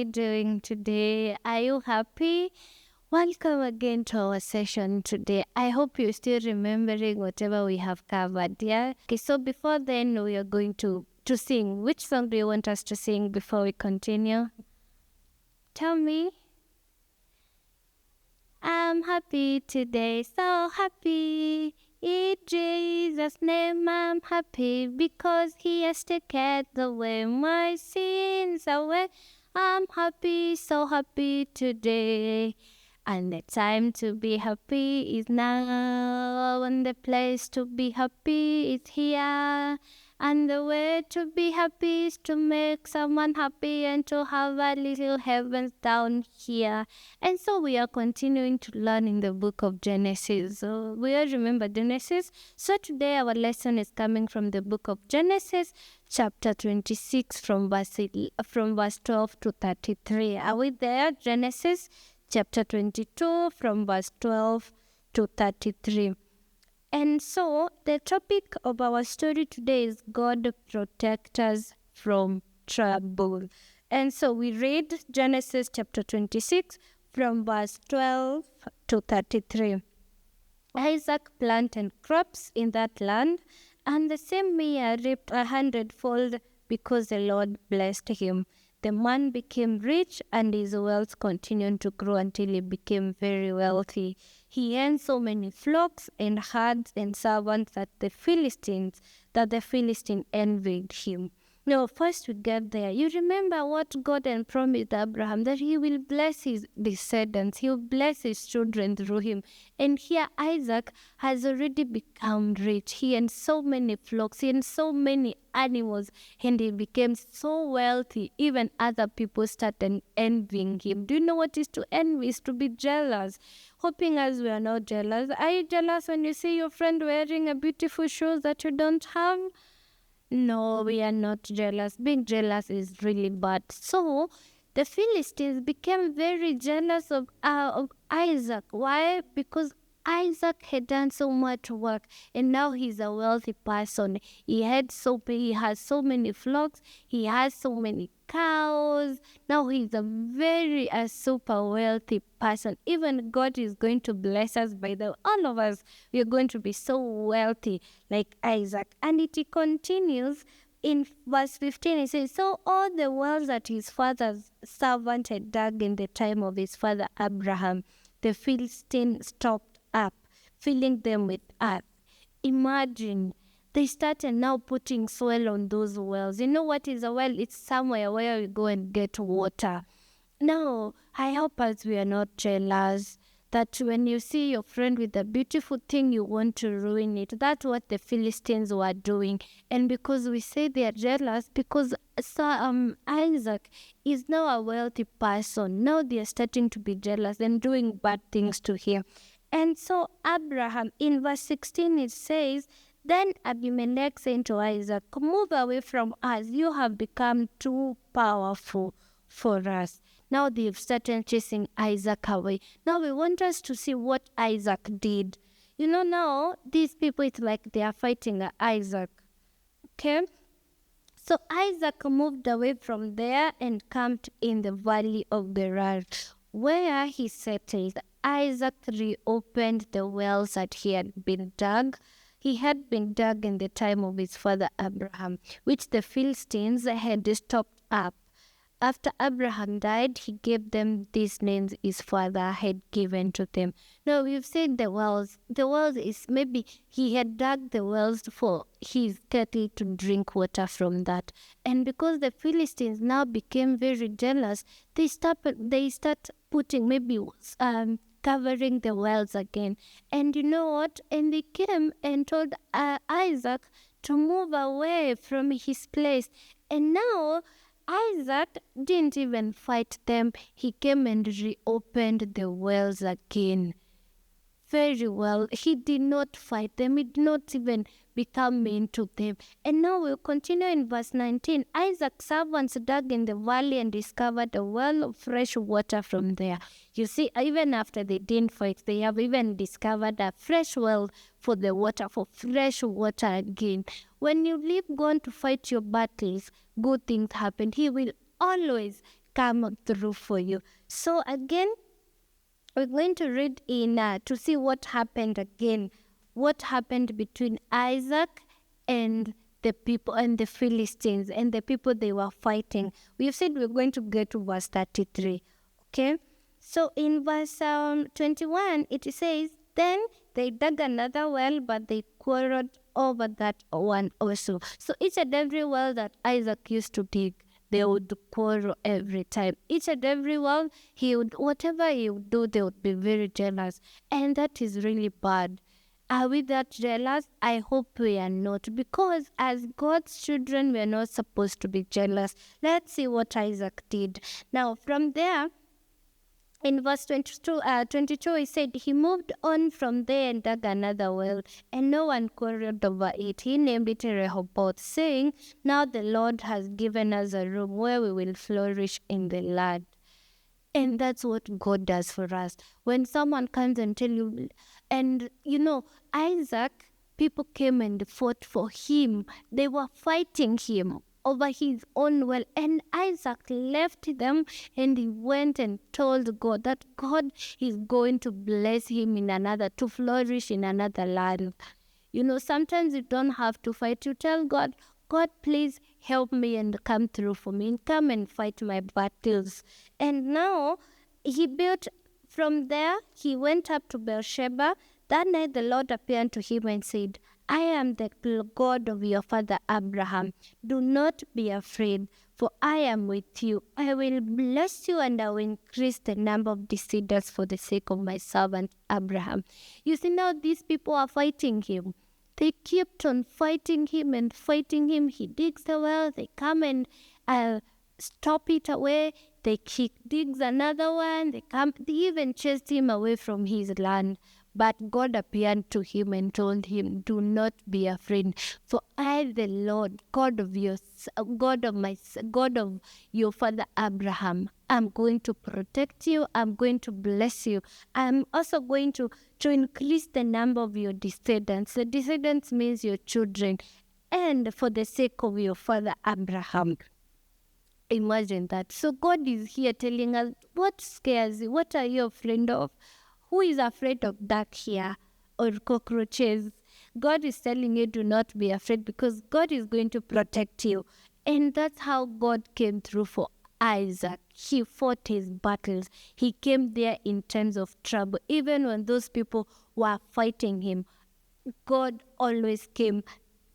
you doing today? Are you happy? Welcome again to our session today. I hope you're still remembering whatever we have covered, yeah? Okay, so before then, we are going to sing. Which song do you want us to sing before we continue? Tell me. I'm happy today, so happy. In Jesus' name I'm happy because He has taken away my sins away. I'm happy, so happy today. And the time to be happy is now, and the place to be happy is here. And the way to be happy is to make someone happy and to have a little heavens down here. And so we are continuing to learn in the book of Genesis. So we all remember Genesis. So today our lesson is coming from the book of Genesis, chapter 26, from verse 12 to 33. Are we there? Genesis chapter 22, from verse 12 to 33. And so the topic of our story today is God protect us from trouble. And so we read Genesis chapter 26 from verse 12 to 33. Isaac planted crops in that land, and the same year reaped 100-fold because the Lord blessed him. The man became rich, and his wealth continued to grow until he became very wealthy. He owned so many flocks and herds and servants that the Philistine envied him. Now, first we get there. You remember what God had promised Abraham, that he will bless his descendants, he will bless his children through him. And here Isaac has already become rich. He had so many flocks, he had so many animals, and he became so wealthy. Even other people started envying him. Do you know what is to envy? Is to be jealous. Hoping as we are not jealous. Are you jealous when you see your friend wearing a beautiful shoes that you don't have? No, we are not jealous. Being jealous is really bad. So the Philistines became very jealous of Isaac. Why? Because Isaac had done so much work, and now he's a wealthy person. He has so many flocks. He has so many cows. Now he's a super wealthy person. Even God is going to bless us all of us. We are going to be so wealthy like Isaac. And it continues in verse 15. It says, so all the wells that his father's servant had dug in the time of his father Abraham, the Philistines stopped up, filling them with earth. Imagine, they started now putting soil on those wells. You know what is a well? It's somewhere where we go and get water. Now, I hope as we are not jealous, that when you see your friend with a beautiful thing, you want to ruin it. That's what the Philistines were doing. And because we say they are jealous, because Isaac is now a wealthy person, now they are starting to be jealous and doing bad things to him. And so Abraham, in verse 16, it says, then Abimelech said to Isaac, move away from us. You have become too powerful for us. Now they've started chasing Isaac away. Now we want us to see what Isaac did. You know, now these people, it's like they are fighting Isaac. Okay? So Isaac moved away from there and camped in the valley of Gerar, where he settled. Isaac reopened the wells that he had been dug. He had been dug in the time of his father Abraham, which the Philistines had stopped up. After Abraham died, he gave them these names his father had given to them. Now, we've seen the wells. The wells is maybe he had dug the wells for his cattle to drink water from that. And because the Philistines now became very jealous, they start putting maybe covering the wells again. And you know what? And they came and told Isaac to move away from his place. And now Isaac didn't even fight them. He came and reopened the wells again. Very well. He did not fight them. He did not even become mean to them. And now we'll continue in verse 19. Isaac's servants dug in the valley and discovered a well of fresh water from there. You see, even after they didn't fight, they have even discovered a fresh well for fresh water again. When you leave God to fight your battles, good things happen. He will always come through for you. So again, we're going to read in to see what happened again. What happened between Isaac and the people and the Philistines and the people they were fighting. We've said we're going to get to verse 33. Okay? So in verse 21, it says, then they dug another well, but they quarreled over that one also. So each and every well that Isaac used to dig, they would quarrel every time. Each and every well, whatever he would do, they would be very jealous. And that is really bad. Are we that jealous? I hope we are not, because as God's children, we are not supposed to be jealous. Let's see what Isaac did. Now, from there, in verse 22, he said, he moved on from there and dug another well, and no one quarreled over it. He named it Rehoboth, saying, now the Lord has given us a room where we will flourish in the land. And that's what God does for us. When someone comes and tell you, and Isaac, people came and fought for him. They were fighting him over his own well. And Isaac left them and he went and told God that God is going to bless him to flourish in another land. Sometimes you don't have to fight. You tell God, God, please help me and come through for me and come and fight my battles. And now from there, he went up to Beersheba. That night the Lord appeared to him and said, I am the God of your father Abraham. Do not be afraid, for I am with you. I will bless you and I will increase the number of descendants for the sake of my servant Abraham. You see, now these people are fighting him. They kept on fighting him and fighting him. He digs the well. They come and stop it away. He digs another one. They even chased him away from his land. But God appeared to him and told him, do not be afraid, for I, the Lord, God of your father Abraham, I'm going to protect you. I'm going to bless you. I'm also going to increase the number of your descendants. The descendants means your children, and for the sake of your father Abraham. Imagine that. So God is here telling us, what scares you? What are you afraid of? Who is afraid of dark here or cockroaches? God is telling you, do not be afraid, because God is going to protect you. And that's how God came through for Isaac. He fought his battles. He came there in times of trouble. Even when those people were fighting him, God always came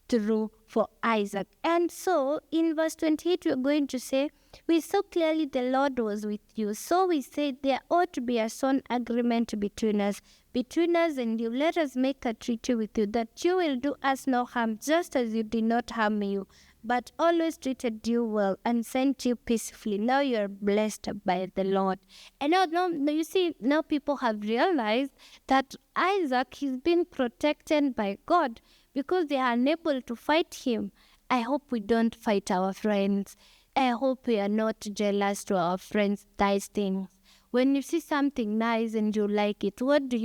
through for Isaac. And so in verse 28, we're going to say, we saw clearly the Lord was with you. So we said there ought to be a sworn agreement between us and you. Let us make a treaty with you that you will do us no harm, just as you did not harm you, but always treated you well and sent you peacefully. Now you are blessed by the Lord. And now you see, now people have realized that Isaac is being protected by God because they are unable to fight him. I hope we don't fight our friends. I hope we are not jealous to our friends' nice things. When you see something nice and you like it, what do?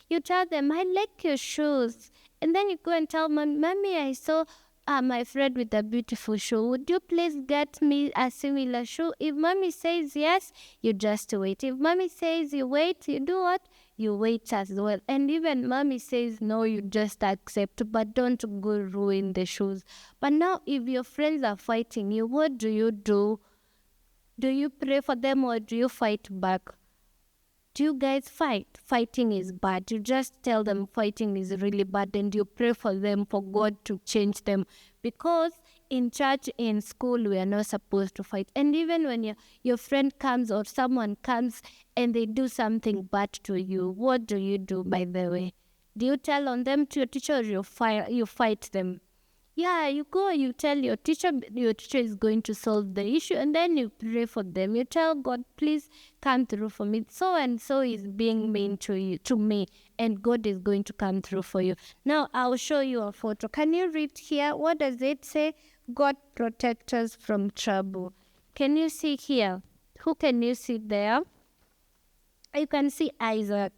You tell them, I like your shoes. And then you go and tell Mommy, I saw my friend with a beautiful shoe. Would you please get me a similar shoe? If Mommy says yes, you just wait. If Mommy says you wait, you do what? You wait as well. And even Mommy says no, you just accept, but don't go ruin the shoes. But now if your friends are fighting you, what do? Do you pray for them or do you fight back? Do you guys fight? Fighting is bad. You just tell them fighting is really bad and you pray for them, for God to change them. Because in church, in school, we are not supposed to fight. And even when your friend comes or someone comes and they do something bad to you, what do you do, by the way? Do you tell on them to your teacher or you fight them? Yeah, you go, you tell your teacher is going to solve the issue, and then you pray for them. You tell God, please come through for me. So and so is being mean to me, and God is going to come through for you. Now, I'll show you a photo. Can you read here? What does it say? God protect us from trouble. Can you see here? Who can you see there? You can see Isaac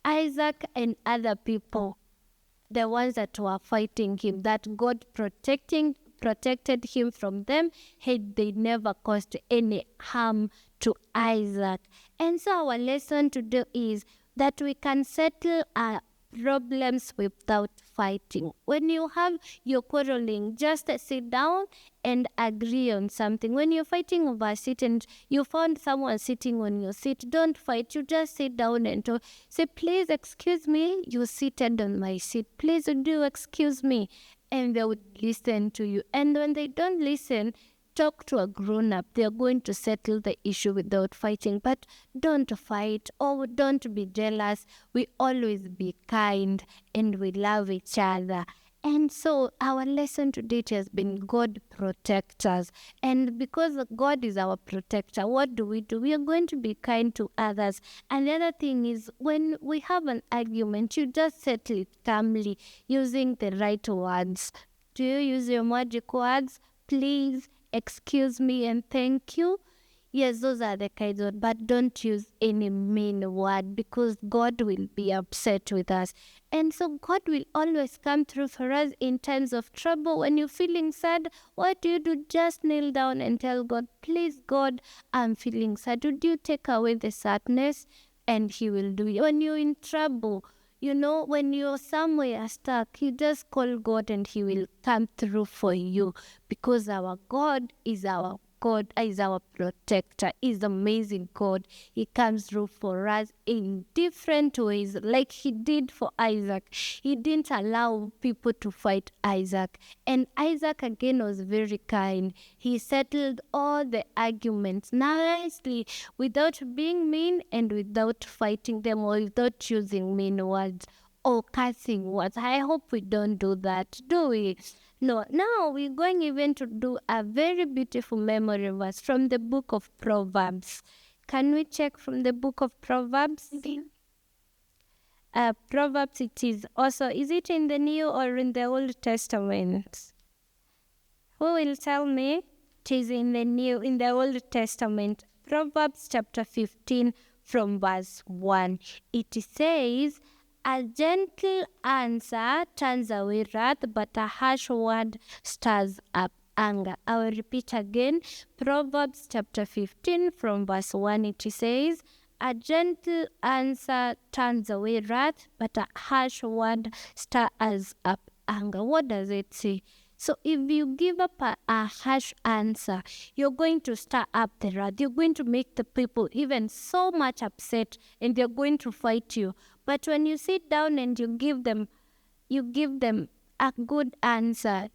and other people. The ones that were fighting him, that God protected him from them, and they never caused any harm to Isaac. And so our lesson today is that we can settle our problems without fighting. When you have your quarreling, just sit down and agree on something. When you're fighting over a seat and you found someone sitting on your seat, don't fight. You just sit down and talk. Say, please excuse me, you seated on my seat. Please do excuse me. And they would listen to you. And when they don't listen, talk to a grown-up. They're going to settle the issue without fighting. But don't fight or don't be jealous. We always be kind and we love each other. And so our lesson today has been God protect us. And because God is our protector, what do? We are going to be kind to others. And the other thing is, when we have an argument, you just settle it calmly using the right words. Do you use your magic words? Please, excuse me, and thank you. Yes, those are the kinds of, but don't use any mean word because God will be upset with us. And so God will always come through for us in times of trouble. When you're feeling sad, what do? Just kneel down and tell God, please God, I'm feeling sad. Would you take away the sadness? And He will do it. When you're in trouble, when you're somewhere stuck, you just call God and He will come through for you because our God is our protector. He's amazing God. He comes through for us in different ways, like He did for Isaac. He didn't allow people to fight Isaac. And Isaac again was very kind. He settled all the arguments nicely without being mean and without fighting them or without using mean words or cursing words. I hope we don't do that, do we? No, now we're going even to do a very beautiful memory verse from the book of Proverbs. Can we check from the book of Proverbs? Proverbs, it is also, is it in the New or in the Old Testament? Who will tell me? It is in the Old Testament. Proverbs chapter 15 from verse 1. It says, a gentle answer turns away wrath, but a harsh word stirs up anger. I will repeat again. Proverbs chapter 15 from verse 1. It says, a gentle answer turns away wrath, but a harsh word stirs up anger. What does it say? So if you give up a harsh answer, you're going to stir up the wrath. You're going to make the people even so much upset and they're going to fight you. But when you sit down and you give them a good answer,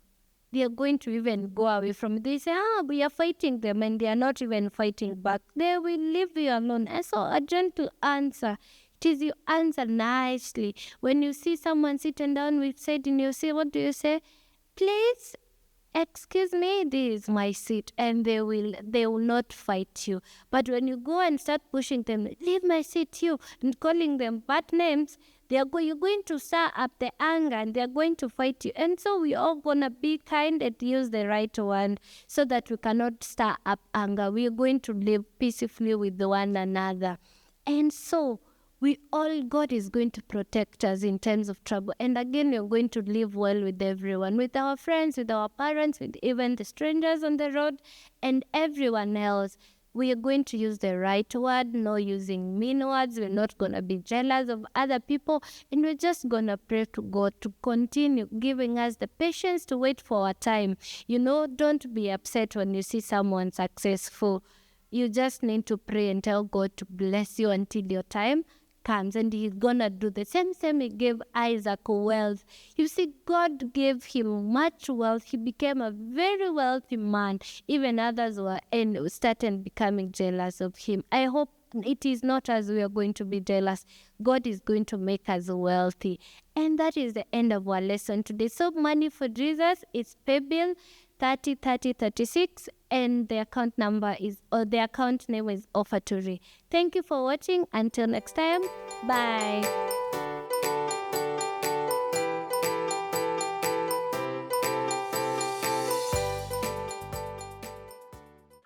they are going to even go away from it. They say, we are fighting them, and they are not even fighting back. They will leave you alone. And so a gentle answer, it is you answer nicely. When you see someone sitting down with seat and you say, what do you say? Please, excuse me, this is my seat, and they will not fight you. But when you go and start pushing them, leave my seat, you, and calling them bad names, you're going to stir up the anger and they're going to fight you. And so we're all going to be kind and use the right word so that we cannot stir up anger. We're going to live peacefully with one another. And so God is going to protect us in times of trouble. And again, we're going to live well with everyone, with our friends, with our parents, with even the strangers on the road and everyone else. We are going to use the right word, no using mean words. We're not going to be jealous of other people. And we're just going to pray to God to continue giving us the patience to wait for our time. Don't be upset when you see someone successful. You just need to pray and tell God to bless you until your time comes, and He's gonna do the same He gave Isaac wealth. You see, God gave him much wealth. He became a very wealthy man. Even others started becoming jealous of him. I hope it is not as we are going to be jealous. God is going to make us wealthy. And that is the end of our lesson today. So Money for Jesus is paybill 303036, and the account name is Offertory. Thank you for watching. Until next time, bye.